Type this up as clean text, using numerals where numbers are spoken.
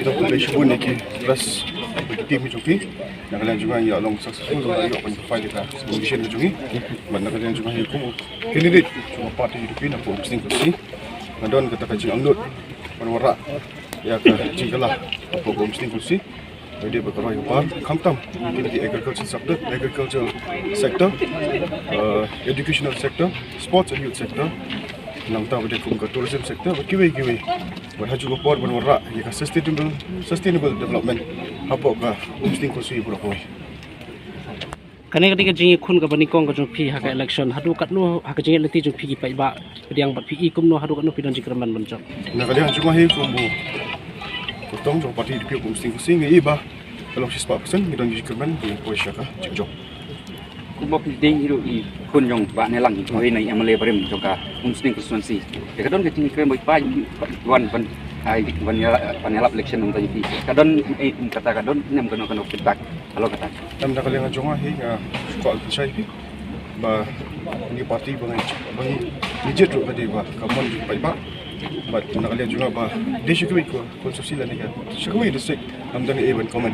Kita pun syukur ni plus tim joki. Nak kalian juga yang long successful ayo akan file kita mission joki. Mana kalian juga yang kumu candidate cuma parti hidup nak posting kursi. Nadon kata kajing anggut warna ya ke jinggalah apa posting kursi. Jadi berkorban upah kamtam di agriculture sector, educational sector, sports and youth sector. Nang tahu dia kum ke tourism sector, kiwi berhaju upah berwarna ya sustainable development apa ke posting kursi berapa. Karena ketika jingi kun ke banikong ke jumpi hak election hadu kat nu hak jingi leti jumpi ki pai ba yang bat pi kum nu hadu kat nu pidon jikreman bencok. Nah kalian cuma hi kumbu potong jom parti di pihak posting kursi ngi ba kalau si 4% pidon jikreman di poisya ka jok. Kuma penting hidup i kun yang ba nelang hoi nai amale barem joka musting constituency. Ya kadon ke jingi kren boy pa wan panelap election untuk jadi. Kadon kata kadon nem kena feedback. Kalau kata. Nam nak kalian jonga hi soal percaya pi ba ni parti bangi legit ro kadi ba kamon pai ba but nak kalian juga ba desu ko konstitusi la ni ka. Syakui district am dan even comment.